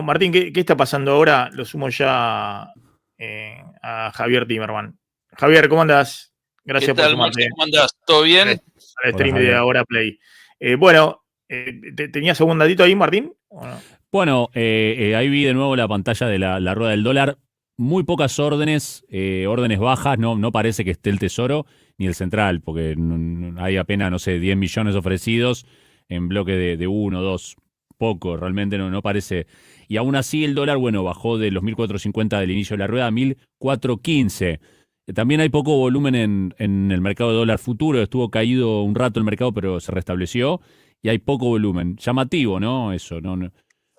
Martín, ¿qué está pasando ahora? Lo sumo ya a Javier Timerman. Javier, ¿cómo andás? ¿Qué Gracias por tal, Maxi? sumarte ¿Cómo andás? ¿Todo al, bien? al Hola stream de Javier. Ahora Play. Bueno, ¿tenías algún datito ahí, Martín? ¿O no? Bueno, ahí vi de nuevo la pantalla de la rueda del dólar. Muy pocas órdenes, órdenes bajas. No parece que esté el Tesoro ni el Central, porque hay apenas, no sé, 10 millones ofrecidos en bloque de 1, 2. Poco, realmente no parece. Y aún así el dólar, bueno, bajó de los 1.450 del inicio de la rueda a 1.415. También hay poco volumen en el mercado de dólar futuro. Estuvo caído un rato el mercado, pero se restableció. Y hay poco volumen. Llamativo, ¿no? Eso, no.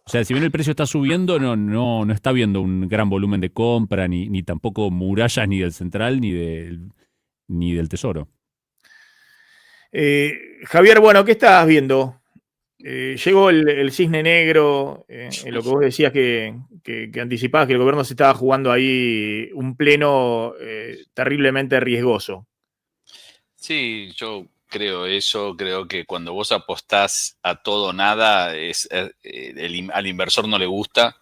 O sea, si bien el precio está subiendo, no está viendo un gran volumen de compra, ni tampoco murallas ni del central, ni del tesoro. Javier, bueno, ¿qué estás viendo? Llegó el cisne negro, en lo que vos decías que anticipabas que el gobierno se estaba jugando ahí un pleno terriblemente riesgoso. Sí, yo creo eso. Creo que cuando vos apostás a todo o nada, al inversor no le gusta.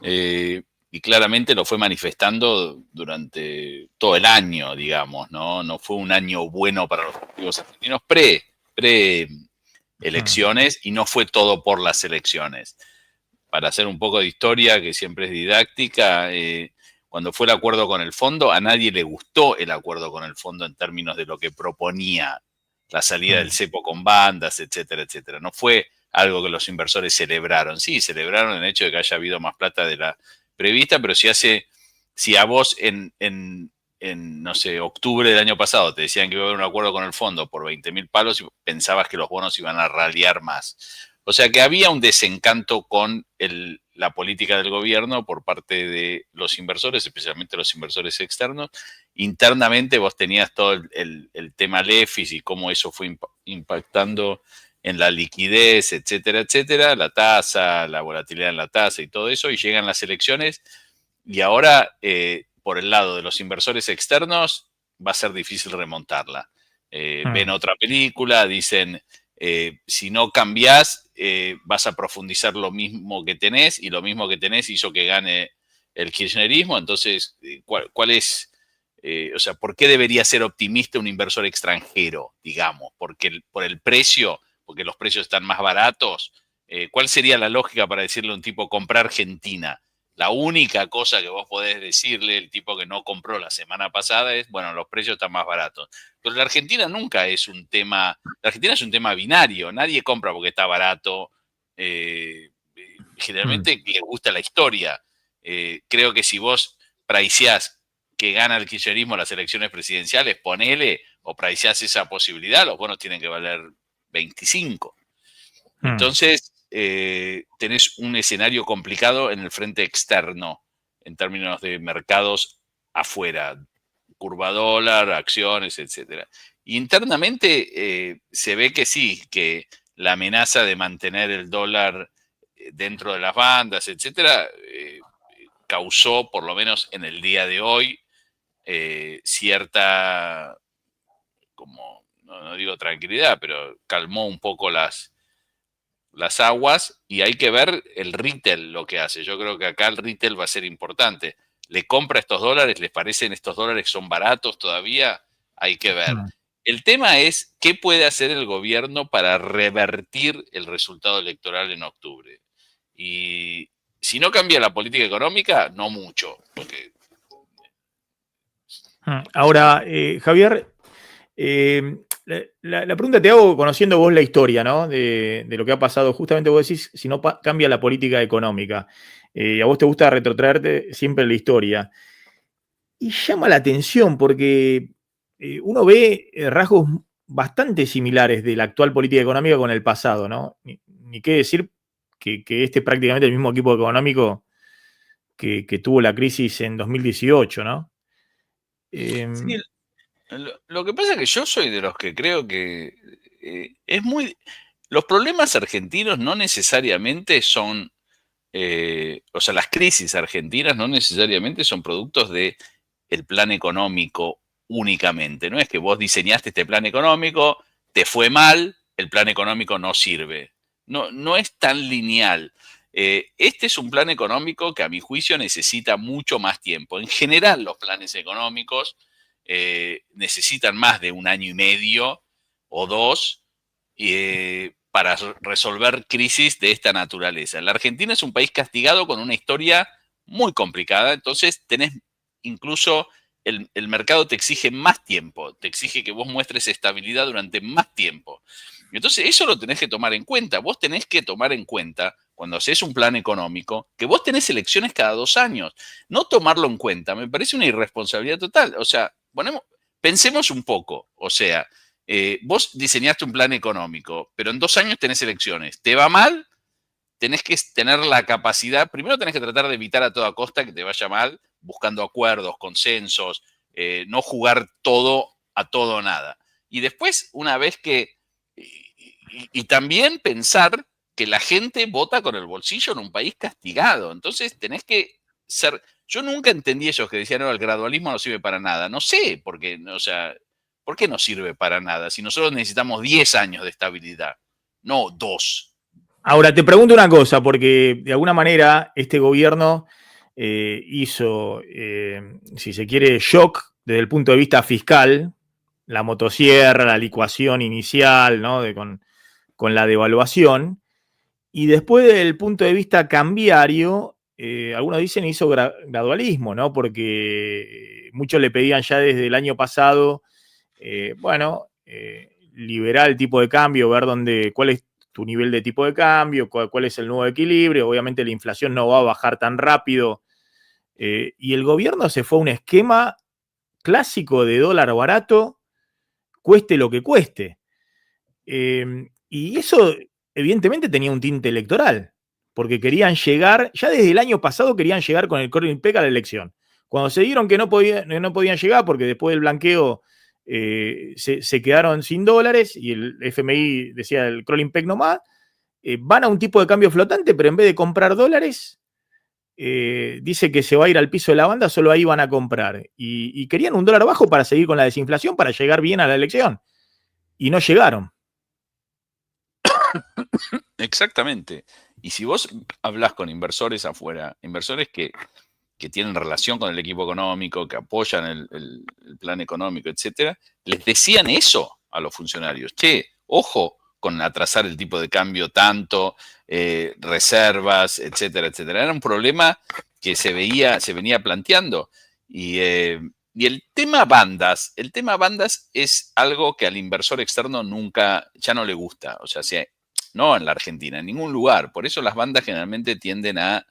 Y claramente lo fue manifestando durante todo el año, digamos, ¿no? No fue un año bueno para los activos argentinos pre-elecciones y no fue todo por las elecciones. Para hacer un poco de historia, que siempre es didáctica, cuando fue el acuerdo con el fondo, a nadie le gustó el acuerdo con el fondo en términos de lo que proponía la salida del cepo con bandas, etcétera, etcétera. No fue algo que los inversores celebraron. Sí, celebraron el hecho de que haya habido más plata de la prevista, pero si a vos no sé, octubre del año pasado te decían que iba a haber un acuerdo con el fondo por 20.000 palos y pensabas que los bonos iban a ralear más. O sea que había un desencanto con la política del gobierno por parte de los inversores, especialmente los inversores externos. Internamente vos tenías todo el tema LEFIS y cómo eso fue impactando en la liquidez, etcétera, etcétera, la tasa, la volatilidad en la tasa y todo eso, y llegan las elecciones y ahora por el lado de los inversores externos va a ser difícil remontarla. Ven otra película, dicen, si no cambiás, vas a profundizar lo mismo que tenés, y lo mismo que tenés hizo que gane el kirchnerismo. Entonces, ¿cuál es? O sea, ¿por qué debería ser optimista un inversor extranjero, digamos? Por el precio, porque los precios están más baratos. ¿Cuál sería la lógica para decirle a un tipo comprar Argentina? La única cosa que vos podés decirle al tipo que no compró la semana pasada es, bueno, los precios están más baratos. Pero la Argentina nunca es un tema, la Argentina es un tema binario, nadie compra porque está barato, generalmente le gusta la historia. Creo que si vos priceás que gana el kirchnerismo las elecciones presidenciales, ponele, o priceás esa posibilidad, los bonos tienen que valer 25. Entonces, tenés un escenario complicado en el frente externo, en términos de mercados afuera, curva dólar, acciones, etcétera. Internamente se ve que sí, que la amenaza de mantener el dólar dentro de las bandas, etcétera, causó, por lo menos en el día de hoy, cierta, como, no digo tranquilidad, pero calmó un poco las aguas, y hay que ver el retail lo que hace. Yo creo que acá el retail va a ser importante. ¿Le compra estos dólares? ¿Les parecen estos dólares que son baratos todavía? Hay que ver. El tema es qué puede hacer el gobierno para revertir el resultado electoral en octubre. Y si no cambia la política económica, no mucho. Porque... Ahora, Javier, la pregunta te hago conociendo vos la historia, ¿no? De lo que ha pasado. Justamente vos decís, si no cambia la política económica. A vos te gusta retrotraerte siempre en la historia. Y llama la atención porque uno ve rasgos bastante similares de la actual política económica con el pasado, ¿no? Ni qué decir que este es prácticamente el mismo equipo económico que tuvo la crisis en 2018, ¿no? Sí, lo que pasa es que yo soy de los que creo que es muy... Los problemas argentinos no necesariamente son, o sea, las crisis argentinas no necesariamente son productos de el plan económico únicamente. No es que vos diseñaste este plan económico, te fue mal, el plan económico no sirve. No es tan lineal. Este es un plan económico que a mi juicio necesita mucho más tiempo. En general, los planes económicos necesitan más de 1 año y medio o 2 para resolver crisis de esta naturaleza. La Argentina es un país castigado con una historia muy complicada, entonces tenés incluso el mercado te exige más tiempo, te exige que vos muestres estabilidad durante más tiempo. Entonces eso lo tenés que tomar en cuenta. Vos tenés que tomar en cuenta, cuando haces un plan económico, que vos tenés elecciones cada 2 años. No tomarlo en cuenta me parece una irresponsabilidad total. O sea, pensemos un poco. O sea, vos diseñaste un plan económico, pero en 2 años tenés elecciones. ¿Te va mal? Tenés que tener la capacidad, primero tenés que tratar de evitar a toda costa que te vaya mal, buscando acuerdos, consensos, no jugar todo a todo o nada. Y después, una vez que... Y también pensar que la gente vota con el bolsillo en un país castigado. Entonces tenés que ser... Yo nunca entendí ellos que decían, no, el gradualismo no sirve para nada. No sé, porque, o sea, ¿por qué no sirve para nada? Si nosotros necesitamos 10 años de estabilidad, no 2. Ahora, te pregunto una cosa, porque de alguna manera este gobierno hizo, si se quiere, shock desde el punto de vista fiscal, la motosierra, la licuación inicial, ¿no? Con la devaluación, y después del punto de vista cambiario, algunos dicen hizo gradualismo, ¿no? Porque muchos le pedían ya desde el año pasado, liberar el tipo de cambio, ver cuál es tu nivel de tipo de cambio, cuál es el nuevo equilibrio. Obviamente la inflación no va a bajar tan rápido. Y el gobierno se fue a un esquema clásico de dólar barato, cueste lo que cueste. Y eso evidentemente tenía un tinte electoral, porque querían llegar, ya desde el año pasado querían llegar con el crawling peg a la elección. Cuando se dieron que no podían llegar, porque después del blanqueo se quedaron sin dólares y el FMI decía el crawling peg nomás, van a un tipo de cambio flotante, pero en vez de comprar dólares, dice que se va a ir al piso de la banda, solo ahí van a comprar. Y querían un dólar bajo para seguir con la desinflación, para llegar bien a la elección. Y no llegaron. Exactamente. Y si vos hablas con inversores afuera, inversores que tienen relación con el equipo económico, que apoyan el plan económico, etcétera, les decían eso a los funcionarios. Che, ojo con atrasar el tipo de cambio tanto, reservas, etcétera, etcétera. Era un problema que se venía planteando. Y el tema bandas es algo que al inversor externo ya no le gusta. O sea, no en la Argentina, en ningún lugar. Por eso las bandas generalmente tienden a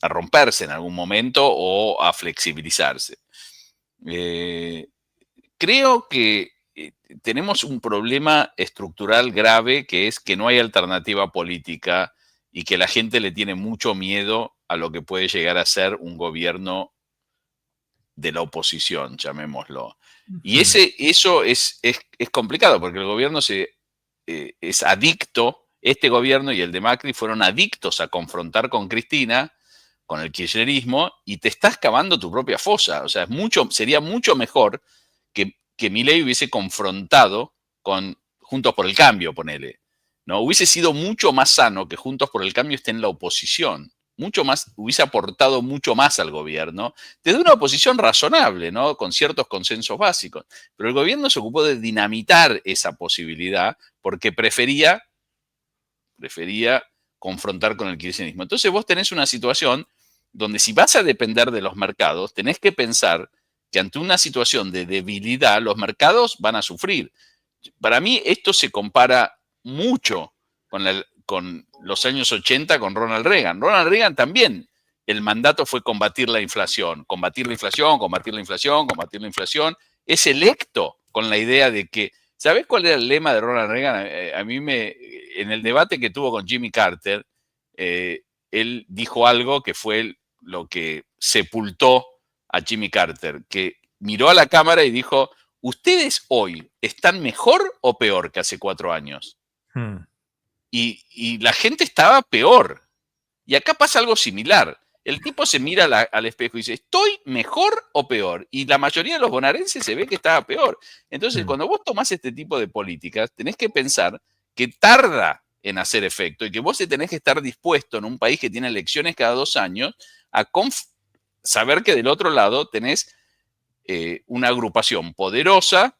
romperse en algún momento o a flexibilizarse. Creo que tenemos un problema estructural grave, que es que no hay alternativa política y que la gente le tiene mucho miedo a lo que puede llegar a ser un gobierno de la oposición, llamémoslo. Y eso es complicado, porque el gobierno es adicto, este gobierno y el de Macri fueron adictos a confrontar con Cristina, con el kirchnerismo, y te estás cavando tu propia fosa. O sea, sería mucho mejor que Milei hubiese confrontado con Juntos por el Cambio, ponele. ¿No? Hubiese sido mucho más sano que Juntos por el Cambio esté en la oposición. Hubiese aportado mucho más al gobierno, desde una oposición razonable, ¿no? Con ciertos consensos básicos. Pero el gobierno se ocupó de dinamitar esa posibilidad porque prefería confrontar con el kirchnerismo. Entonces vos tenés una situación donde, si vas a depender de los mercados, tenés que pensar que ante una situación de debilidad los mercados van a sufrir. Para mí esto se compara mucho con los años 80 con Ronald Reagan. Ronald Reagan también, el mandato fue combatir la inflación. Es electo con la idea de que, ¿sabés cuál era el lema de Ronald Reagan? En el debate que tuvo con Jimmy Carter, él dijo algo que fue lo que sepultó a Jimmy Carter, que miró a la cámara y dijo: ¿ustedes hoy están mejor o peor que hace 4 años? Y la gente estaba peor. Y acá pasa algo similar. El tipo se mira al espejo y dice: ¿estoy mejor o peor? Y la mayoría de los bonaerenses se ve que estaba peor. Entonces, cuando vos tomás este tipo de políticas, tenés que pensar que tarda en hacer efecto y que vos tenés que estar dispuesto en un país que tiene elecciones cada 2 años a saber que del otro lado tenés una agrupación poderosa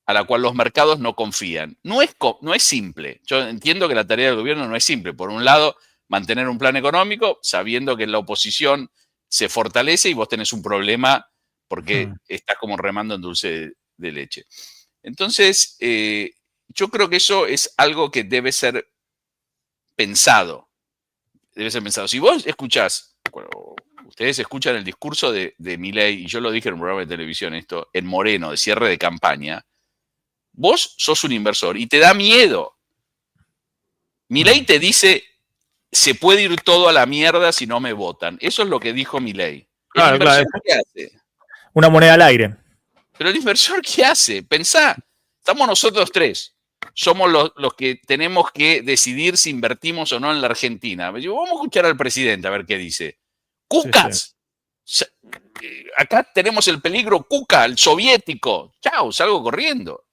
a la cual los mercados no confían. No es simple. Yo entiendo que la tarea del gobierno no es simple. Por un lado, mantener un plan económico sabiendo que la oposición se fortalece y vos tenés un problema porque estás como remando en dulce de leche. Entonces, yo creo que eso es algo que debe ser pensado. Debe ser pensado. Si vos escuchás, bueno, ustedes escuchan el discurso de Milei, y yo lo dije en un programa de televisión, esto, en Moreno, de cierre de campaña, vos sos un inversor y te da miedo. Milei te dice, se puede ir todo a la mierda si no me votan. Eso es lo que dijo Milei. Claro, ¿El inversor claro. qué hace? Una moneda al aire. Pero el inversor, ¿qué hace? Pensá, estamos nosotros tres. Somos los que tenemos que decidir si invertimos o no en la Argentina. Vamos a escuchar al presidente a ver qué dice. ¡Cucas! Sí. Acá tenemos el peligro Cuca, el soviético. Chao, salgo corriendo.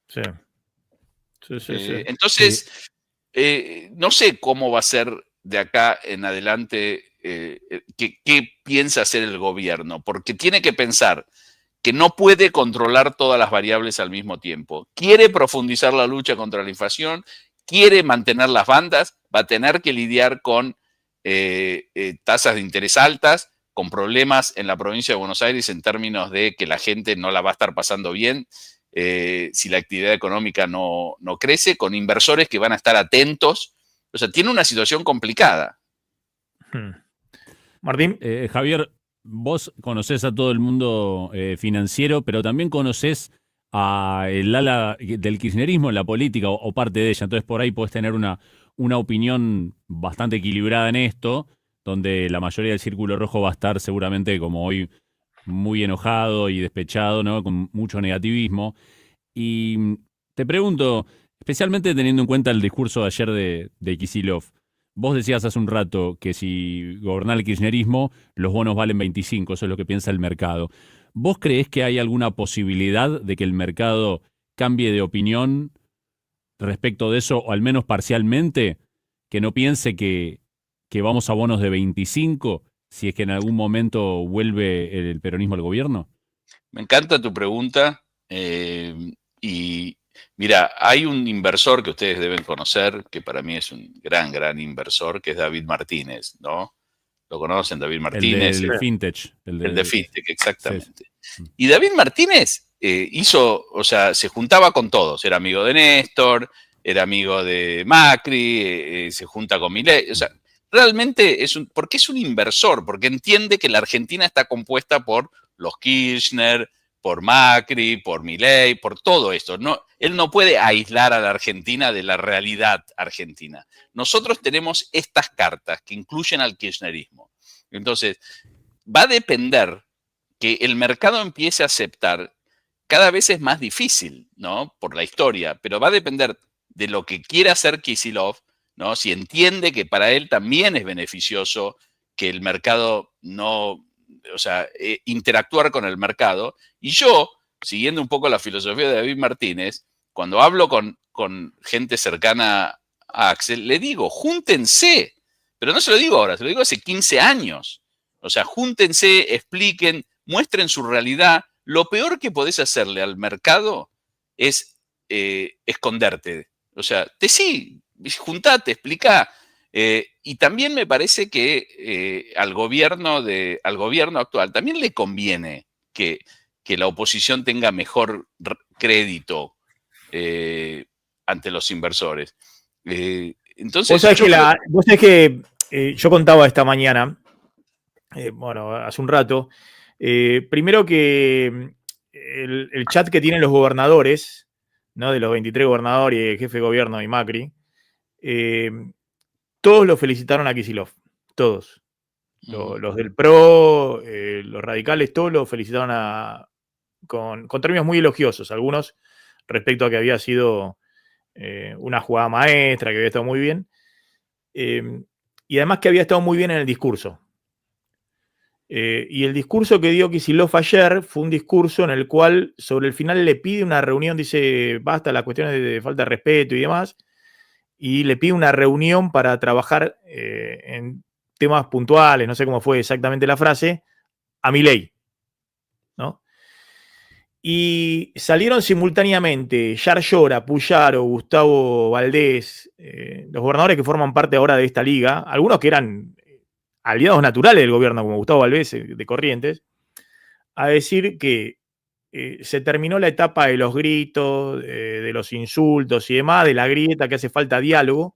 Sí. Entonces, no sé cómo va a ser de acá en adelante, qué piensa hacer el gobierno, porque tiene que pensar que no puede controlar todas las variables al mismo tiempo. Quiere profundizar la lucha contra la inflación, quiere mantener las bandas, va a tener que lidiar con tasas de interés altas, con problemas en la provincia de Buenos Aires en términos de que la gente no la va a estar pasando bien si la actividad económica no crece, con inversores que van a estar atentos. O sea, tiene una situación complicada. Martín. Javier, vos conocés a todo el mundo financiero, pero también conocés a el ala del kirchnerismo en la política o parte de ella. Entonces, por ahí podés tener una opinión bastante equilibrada en esto, donde la mayoría del círculo rojo va a estar seguramente, como hoy, muy enojado y despechado, ¿no? Con mucho negativismo. Y te pregunto, especialmente teniendo en cuenta el discurso de ayer de Kicillof, vos decías hace un rato que si gobernara el kirchnerismo, los bonos valen 25, eso es lo que piensa el mercado. ¿Vos creés que hay alguna posibilidad de que el mercado cambie de opinión respecto de eso, o al menos parcialmente, que no piense que vamos a bonos de 25 si es que en algún momento vuelve el peronismo al gobierno? Me encanta tu pregunta y mira, hay un inversor que ustedes deben conocer, que para mí es un gran inversor, que es David Martínez, ¿no? ¿Lo conocen, David Martínez? El del Fintech. El de Fintech, exactamente. Sí. Y David Martínez se juntaba con todos. Era amigo de Néstor, era amigo de Macri, se junta con Milei. O sea, realmente porque es un inversor, porque entiende que la Argentina está compuesta por los Kirchner, por Macri, por Milei, por todo esto. Él no puede aislar a la Argentina de la realidad argentina. Nosotros tenemos estas cartas que incluyen al kirchnerismo. Entonces, va a depender que el mercado empiece a aceptar. Cada vez es más difícil, ¿no? Por la historia, pero va a depender de lo que quiera hacer Kicillof, ¿no? Si entiende que para él también es beneficioso que el mercado interactuar con el mercado. Y yo, siguiendo un poco la filosofía de David Martínez, cuando hablo con gente cercana a Axel, le digo, júntense, pero no se lo digo ahora, se lo digo hace 15 años. O sea, júntense, expliquen, muestren su realidad. Lo peor que podés hacerle al mercado es esconderte. O sea, juntate, explica. Y también me parece que al gobierno actual también le conviene que la oposición tenga mejor crédito ante los inversores. Entonces, vos sabés que yo contaba esta mañana, hace un rato, primero que el chat que tienen los gobernadores, ¿no? De los 23 gobernadores y el jefe de gobierno y Macri, todos lo felicitaron a Kicillof, todos. Los del PRO, los radicales, todos lo felicitaron con términos muy elogiosos, algunos respecto a que había sido una jugada maestra, que había estado muy bien, y además que había estado muy bien en el discurso. Y el discurso que dio Kicillof ayer fue un discurso en el cual sobre el final le pide una reunión, dice, basta las cuestiones de falta de respeto y demás, y le pide una reunión para trabajar en temas puntuales, no sé cómo fue exactamente la frase, a Milei, ¿no? Y salieron simultáneamente Yar Llora, Puyaro, Gustavo Valdés, los gobernadores que forman parte ahora de esta liga, algunos que eran aliados naturales del gobierno, como Gustavo Valdés de Corrientes, a decir que se terminó la etapa de los gritos, de los insultos y demás, de la grieta, que hace falta diálogo.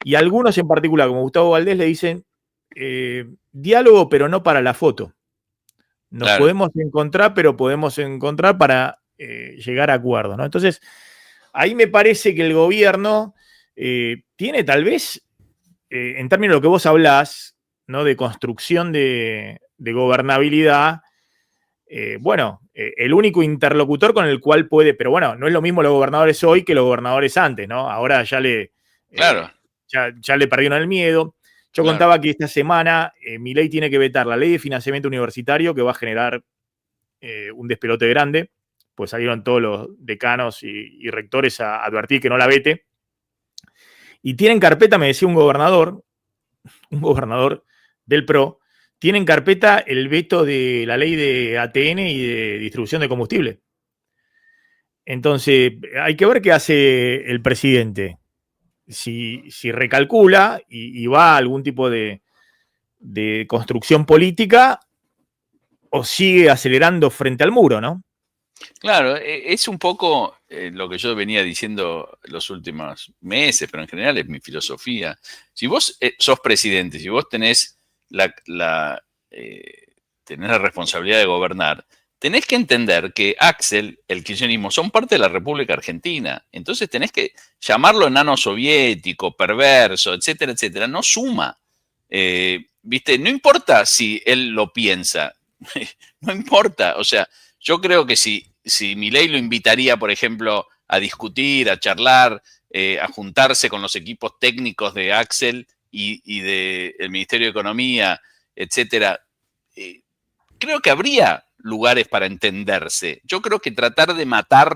Y algunos en particular, como Gustavo Valdés, le dicen diálogo, pero no para la foto. Nos Claro. podemos encontrar, pero podemos encontrar para llegar a acuerdos, ¿no? Entonces, ahí me parece que el gobierno tiene tal vez, en términos de lo que vos hablás, ¿no? De construcción de gobernabilidad, el único interlocutor con el cual puede, pero bueno, no es lo mismo los gobernadores hoy que los gobernadores antes, ¿no? Ahora ya Claro. ya le perdieron el miedo. Yo Claro. contaba que esta semana Milei tiene que vetar la ley de financiamiento universitario, que va a generar un despelote grande, pues salieron todos los decanos y rectores a advertir que no la vete. Y tienen carpeta, me decía un gobernador del PRO, tienen carpeta el veto de la ley de ATN y de distribución de combustible. Entonces, hay que ver qué hace el presidente. Si recalcula y va a algún tipo de construcción política o sigue acelerando frente al muro, ¿no? Claro, es un poco lo que yo venía diciendo los últimos meses, pero en general es mi filosofía. Si vos sos presidente, si vos tenés tenés la responsabilidad de gobernar, tenés que entender que Axel, el kirchnerismo, son parte de la República Argentina. Entonces tenés que llamarlo enano soviético, perverso, etcétera, etcétera. No suma. ¿Viste? No importa si él lo piensa. No importa. O sea, yo creo que si Milei lo invitaría, por ejemplo, a discutir, a charlar, a juntarse con los equipos técnicos de Axel y del Ministerio de Economía, etcétera, creo que habría lugares para entenderse. Yo creo que tratar de matar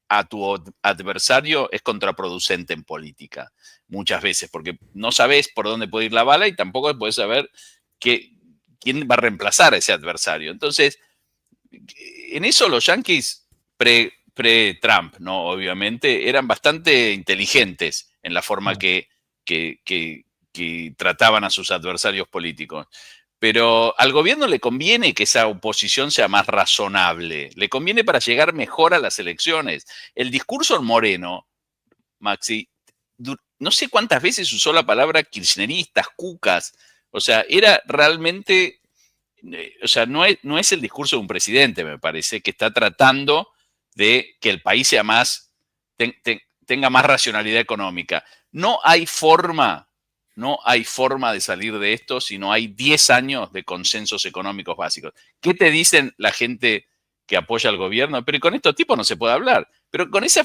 a tu adversario es contraproducente en política, muchas veces, porque no sabes por dónde puede ir la bala y tampoco puedes saber quién va a reemplazar a ese adversario. Entonces, en eso los yanquis pre-Trump, ¿no? Obviamente, eran bastante inteligentes en la forma que trataban a sus adversarios políticos. Pero al gobierno le conviene que esa oposición sea más razonable. Le conviene para llegar mejor a las elecciones. El discurso Moreno, Maxi, no sé cuántas veces usó la palabra kirchneristas, cucas. O sea, era realmente... O sea, no es el discurso de un presidente, me parece, que está tratando de que el país sea tenga más racionalidad económica. No hay forma de salir de esto si no hay 10 años de consensos económicos básicos. ¿Qué te dicen la gente que apoya al gobierno? Pero con estos tipos no se puede hablar. Pero con esa...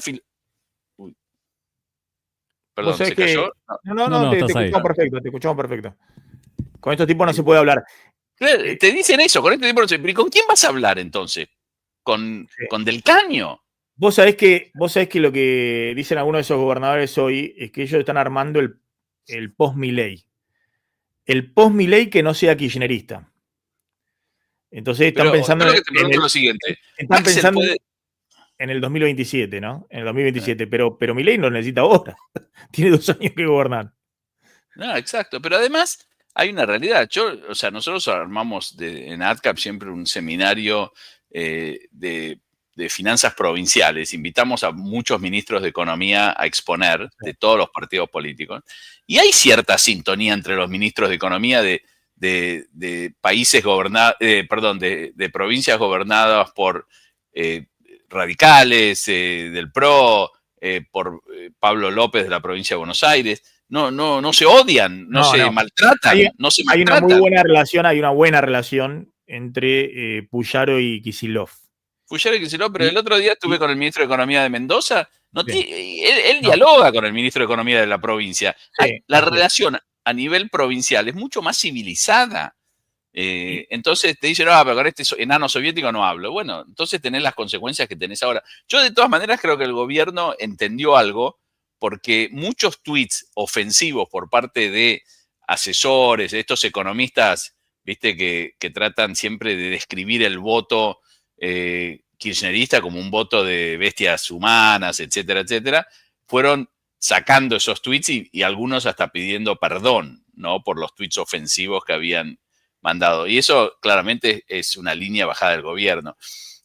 Perdón, ¿se cayó? No, te escuchamos perfecto. Con estos tipos no se puede hablar. Te dicen eso, con este tipo no se... ¿Pero con quién vas a hablar entonces? ¿Con Del Caño? Vos sabés que lo que dicen algunos de esos gobernadores hoy es que ellos están armando el post-Milei. El post-Milei que no sea kirchnerista. Entonces están pensando lo siguiente. Están pensando en el 2027, ¿no? En el 2027. Pero Milei no necesita ahora. Tiene 2 años que gobernar. No, exacto. Pero además hay una realidad. Nosotros armamos en AdCap siempre un seminario de finanzas provinciales. Invitamos a muchos ministros de economía a exponer de todos los partidos políticos. Y hay cierta sintonía entre los ministros de economía de países gobernados, de provincias gobernadas por radicales, del PRO, por Pablo López de la provincia de Buenos Aires. No se odian, no se maltratan. Hay una muy buena relación, hay una buena relación entre Puyaro y Kicillof. Puyaro y Kicillof, pero el otro día estuve con el ministro de Economía de Mendoza. Él dialoga con el ministro de Economía de la provincia. La relación a nivel provincial es mucho más civilizada. Entonces te dicen, pero con este enano soviético no hablo. Bueno, entonces tenés las consecuencias que tenés ahora. Yo de todas maneras creo que el gobierno entendió algo, porque muchos tweets ofensivos por parte de asesores, de estos economistas, viste, que tratan siempre de describir el voto kirchnerista como un voto de bestias humanas, etcétera, etcétera, fueron sacando esos tweets y algunos hasta pidiendo perdón, ¿no? Por los tweets ofensivos que habían mandado. Y eso claramente es una línea bajada del gobierno.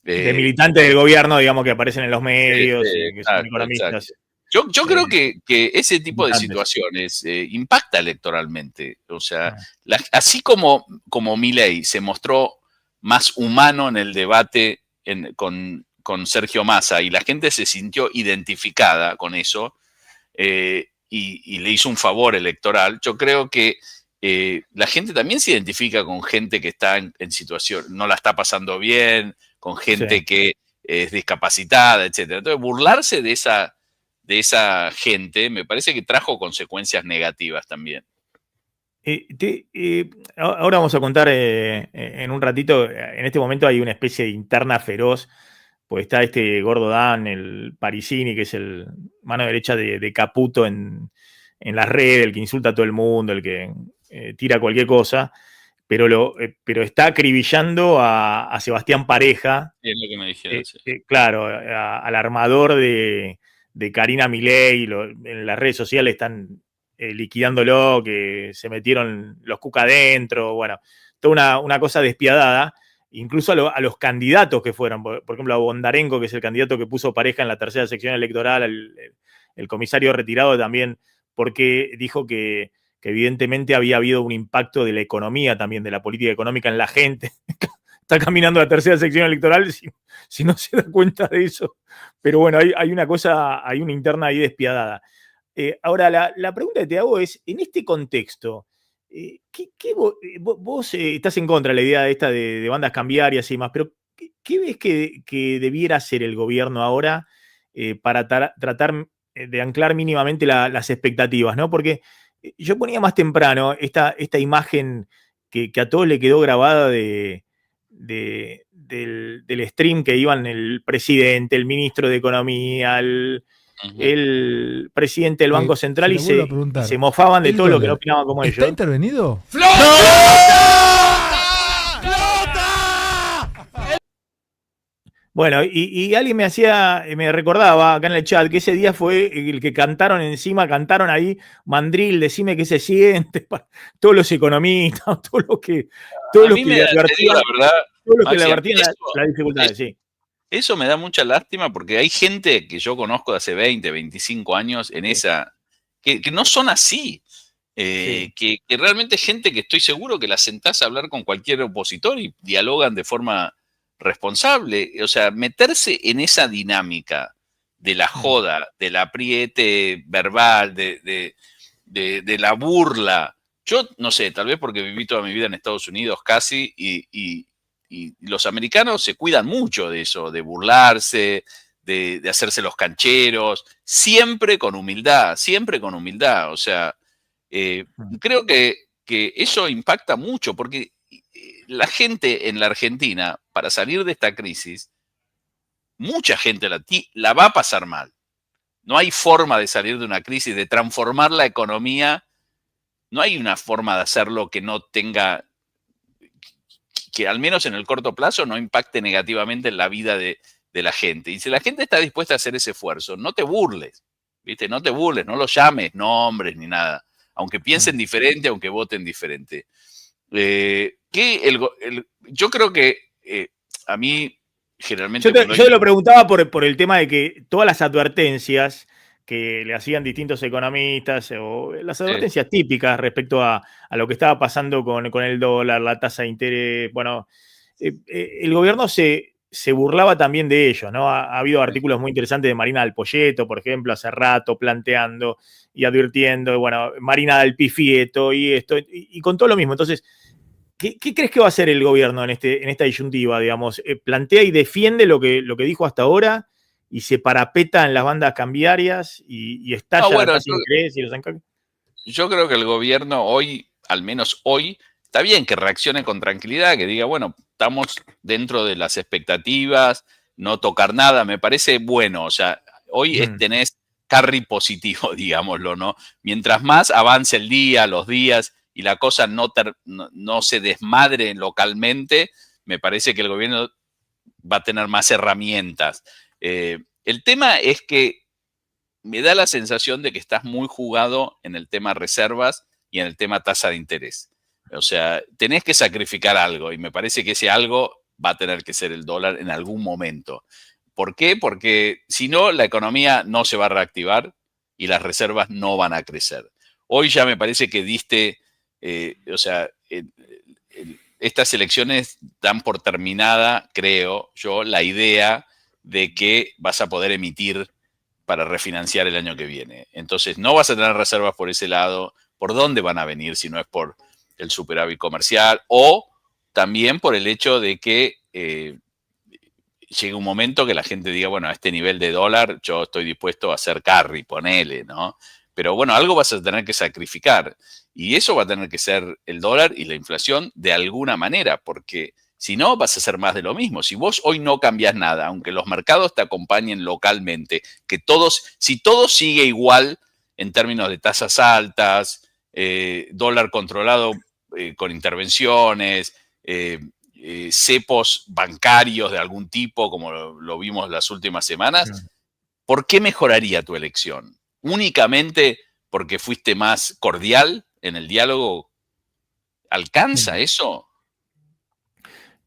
De militantes del gobierno, digamos, que aparecen en los medios y que son exacto, economistas. Yo creo que ese tipo de situaciones impacta electoralmente. O sea, así como Milei se mostró más humano en el debate con Sergio Massa y la gente se sintió identificada con eso y le hizo un favor electoral, yo creo que la gente también se identifica con gente que está en situación, no la está pasando bien, con gente que es discapacitada, etcétera. Entonces, burlarse de esa gente me parece que trajo consecuencias negativas también. Ahora vamos a contar en un ratito, en este momento hay una especie de interna feroz, pues está este Gordo Dan, el Parisini, que es el mano derecha de Caputo en las redes, el que insulta a todo el mundo, el que tira cualquier cosa, pero está acribillando a Sebastián Pareja. Es lo que me dijeron, sí. Claro, al armador de Karina Milei, en las redes sociales están liquidándolo, que se metieron los cuca adentro, bueno, toda una cosa despiadada, incluso a los candidatos que fueron, por ejemplo a Bondarenko, que es el candidato que puso Pareja en la tercera sección electoral, el comisario retirado también, porque dijo que evidentemente había habido un impacto de la economía también, de la política económica en la gente. Está caminando la tercera sección electoral si no se da cuenta de eso. Pero bueno, hay una cosa, hay una interna ahí despiadada. Ahora, la pregunta que te hago es, en este contexto, vos estás en contra de la idea esta de bandas cambiarias y demás, pero ¿qué ves que debiera hacer el gobierno ahora para tratar de anclar mínimamente las expectativas, ¿no? Porque yo ponía más temprano esta imagen que a todos le quedó grabada del stream que iban el presidente, el ministro de Economía, el presidente del Banco Central y se mofaban de todo lo que no opinaban como ellos. ¿Está intervenido? Bueno, y alguien me recordaba acá en el chat que ese día fue el que cantaron ahí, Mandril, decime qué se siente, todos los economistas, todos los que le advertían las dificultades, sí. Eso me da mucha lástima porque hay gente que yo conozco de hace 20, 25 años en esa, que no son así. Que realmente gente que estoy seguro que la sentás a hablar con cualquier opositor y dialogan de forma responsable. O sea, meterse en esa dinámica de la joda, del apriete verbal, de la burla. Yo no sé, tal vez porque viví toda mi vida en Estados Unidos casi y los americanos se cuidan mucho de eso, de burlarse, de hacerse los cancheros, siempre con humildad. O sea, creo que eso impacta mucho porque la gente en la Argentina, para salir de esta crisis, mucha gente la va a pasar mal. No hay forma de salir de una crisis, de transformar la economía. No hay una forma de hacerlo que no tenga, que al menos en el corto plazo no impacte negativamente en la vida de la gente. Y si la gente está dispuesta a hacer ese esfuerzo, no te burles, ¿viste? No te burles, no los llames nombres ni nada. Aunque piensen diferente, aunque voten diferente. Yo creo que a mí generalmente... Yo lo preguntaba por el tema de que todas las advertencias que le hacían distintos economistas, o las advertencias típicas respecto a lo que estaba pasando con el dólar, la tasa de interés, bueno, el gobierno se burlaba también de ello, ¿no? Ha habido artículos muy interesantes de Marina del Poyeto, por ejemplo, hace rato, planteando y advirtiendo, bueno, Marina del Pifieto y esto, y con todo lo mismo. Entonces, ¿qué crees que va a hacer el gobierno en esta disyuntiva, digamos? ¿Plantea y defiende lo que dijo hasta ahora y se parapeta en las bandas cambiarias y estalla la tasa de interés y los encargos? Yo creo que el gobierno hoy, al menos hoy, está bien que reaccione con tranquilidad, que diga, bueno, estamos dentro de las expectativas, no tocar nada, me parece bueno. O sea, hoy tenés carry positivo, digámoslo, ¿no? Mientras más avance el día, los días, y la cosa no se desmadre localmente, me parece que el gobierno va a tener más herramientas. El tema es que me da la sensación de que estás muy jugado en el tema reservas y en el tema tasa de interés. O sea, tenés que sacrificar algo y me parece que ese algo va a tener que ser el dólar en algún momento. ¿Por qué? Porque si no, la economía no se va a reactivar y las reservas no van a crecer. Hoy ya me parece que diste, estas elecciones dan por terminada, creo yo, la idea de que vas a poder emitir para refinanciar el año que viene. Entonces, no vas a tener reservas por ese lado. ¿Por dónde van a venir si no es por el superávit comercial? O también por el hecho de que llegue un momento que la gente diga, bueno, a este nivel de dólar yo estoy dispuesto a hacer carry, ponele, ¿no? Pero bueno, algo vas a tener que sacrificar. Y eso va a tener que ser el dólar y la inflación de alguna manera, porque si no, vas a hacer más de lo mismo. Si vos hoy no cambias nada, aunque los mercados te acompañen localmente, si todo sigue igual en términos de tasas altas, dólar controlado con intervenciones, cepos bancarios de algún tipo, como lo vimos las últimas semanas, ¿por qué mejoraría tu elección? ¿Únicamente porque fuiste más cordial en el diálogo? ¿Alcanza eso?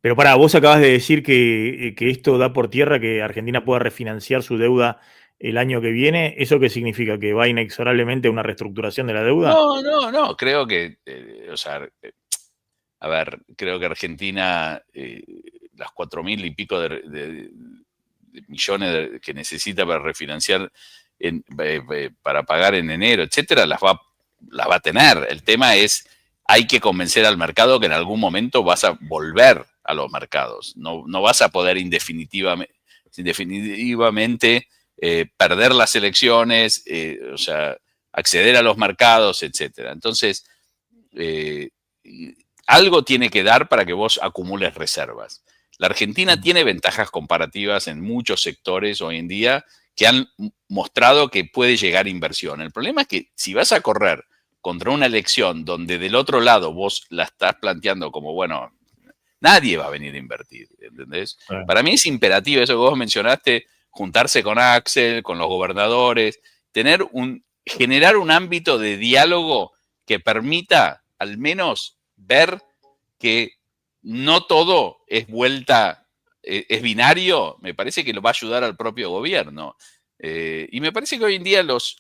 Pero pará, vos acabas de decir que esto da por tierra que Argentina pueda refinanciar su deuda el año que viene. ¿Eso qué significa? ¿Que va inexorablemente a una reestructuración de la deuda? No. Creo que, a ver, creo que Argentina, las 4.000 y pico de millones que necesita para refinanciar, para pagar en enero, etcétera, las va a tener. El tema es, hay que convencer al mercado que en algún momento vas a volver a los mercados. No vas a poder indefinitivamente perder las elecciones, acceder a los mercados, etcétera. Entonces, algo tiene que dar para que vos acumules reservas. La Argentina tiene ventajas comparativas en muchos sectores hoy en día que han mostrado que puede llegar inversión. El problema es que si vas a correr contra una elección donde del otro lado vos la estás planteando como, bueno, nadie va a venir a invertir, ¿entendés? Claro. Para mí es imperativo eso que vos mencionaste, juntarse con Axel, con los gobernadores, generar un ámbito de diálogo que permita al menos ver que no todo es es binario. Me parece que lo va a ayudar al propio gobierno. Y me parece que hoy en día los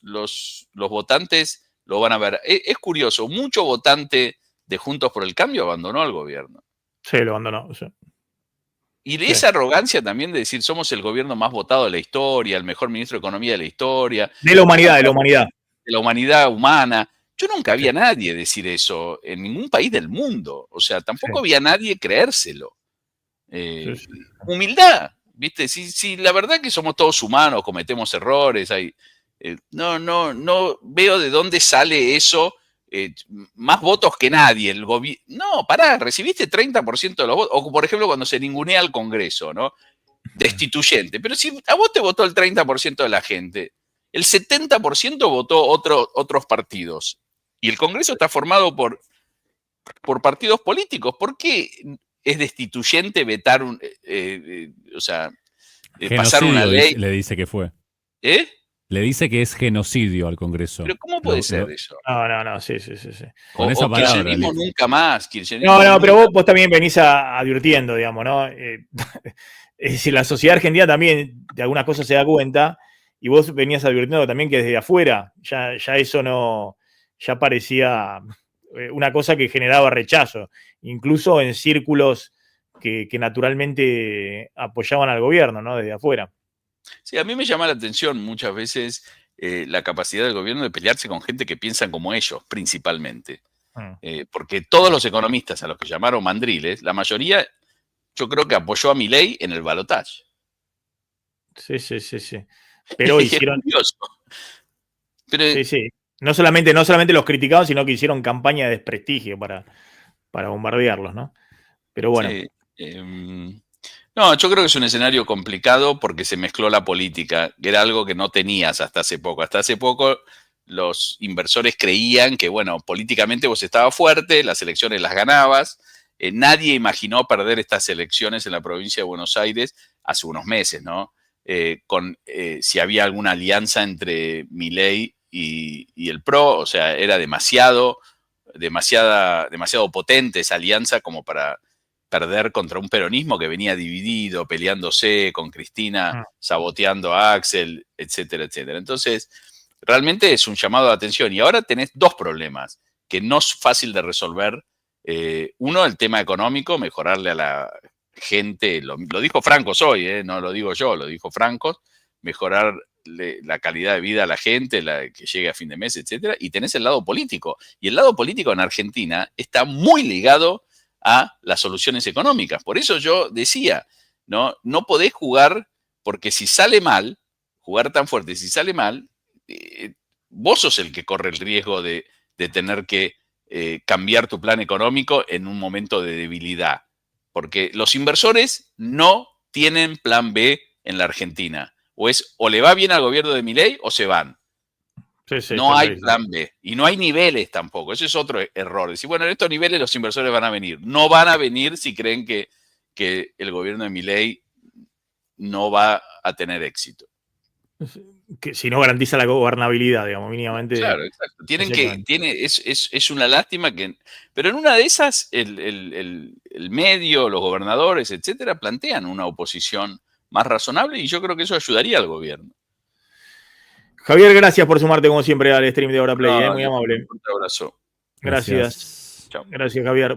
votantes lo van a ver. Es curioso, mucho votante de Juntos por el Cambio abandonó al gobierno. Sí, lo abandonó. Sí. Y de esa arrogancia también de decir somos el gobierno más votado de la historia, el mejor ministro de Economía de la historia. De la humanidad, de la humanidad. De la humanidad humana. Yo nunca vi a nadie decir eso en ningún país del mundo. O sea, tampoco vi a nadie creérselo. Humildad, ¿viste? Si la verdad que somos todos humanos, cometemos errores, no veo de dónde sale eso, más votos que nadie. No, pará, recibiste 30% de los votos. O por ejemplo cuando se ningunea al Congreso, ¿no? Destituyente. Pero si a vos te votó el 30% de la gente, el 70% votó otros partidos. Y el Congreso está formado por partidos políticos. ¿Por qué es destituyente vetar pasar una ley? Le dice que fue. ¿Eh? Le dice que es genocidio al Congreso. ¿Pero cómo puede ser eso? No, sí. Con esa palabra. Kirchnerismo nunca más. No, pero vos también venís advirtiendo, digamos, ¿no? Es decir, la sociedad argentina también de algunas cosas se da cuenta y vos venías advirtiendo también que desde afuera ya eso no, ya parecía una cosa que generaba rechazo, incluso en círculos que naturalmente apoyaban al gobierno, ¿no? Desde afuera. Sí, a mí me llama la atención muchas veces la capacidad del gobierno de pelearse con gente que piensan como ellos, principalmente. Porque todos los economistas a los que llamaron mandriles, la mayoría, yo creo que apoyó a Milei en el balotaje. Sí. Pero hicieron... Sí. No solamente los criticaban, sino que hicieron campaña de desprestigio para bombardearlos, ¿no? Pero bueno. Sí, No, yo creo que es un escenario complicado porque se mezcló la política, que era algo que no tenías hasta hace poco. Hasta hace poco los inversores creían que, bueno, políticamente vos estabas fuerte, las elecciones las ganabas. Nadie imaginó perder estas elecciones en la provincia de Buenos Aires hace unos meses, ¿no? Si había alguna alianza entre Milei y el PRO, o sea, era demasiado potente esa alianza como para perder contra un peronismo que venía dividido, peleándose con Cristina, saboteando a Axel, etcétera, etcétera. Entonces, realmente es un llamado de atención. Y ahora tenés dos problemas que no es fácil de resolver. Uno, el tema económico, mejorarle a la gente, lo dijo Francos hoy, no lo digo yo, lo dijo Francos, mejorar la calidad de vida a la gente, que llegue a fin de mes, etcétera. Y tenés el lado político. Y el lado político en Argentina está muy ligado a las soluciones económicas. Por eso yo decía, no podés jugar, porque si sale mal, jugar tan fuerte, si sale mal, vos sos el que corre el riesgo de tener que cambiar tu plan económico en un momento de debilidad. Porque los inversores no tienen plan B en la Argentina. O le va bien al gobierno de Milei o se van. Sí, no hay plan B. Y no hay niveles tampoco. Ese es otro error. Decir, bueno, en estos niveles los inversores van a venir. No van a venir si creen que el gobierno de Milei no va a tener éxito. Que si no garantiza la gobernabilidad, digamos, mínimamente. Claro, exacto. Es una lástima que. Pero en una de esas, el medio, los gobernadores, etcétera, plantean una oposición más razonable y yo creo que eso ayudaría al gobierno. Javier, gracias por sumarte como siempre al stream de Hora Play, muy amable. Un fuerte abrazo. Gracias. Chao. Gracias, Javier.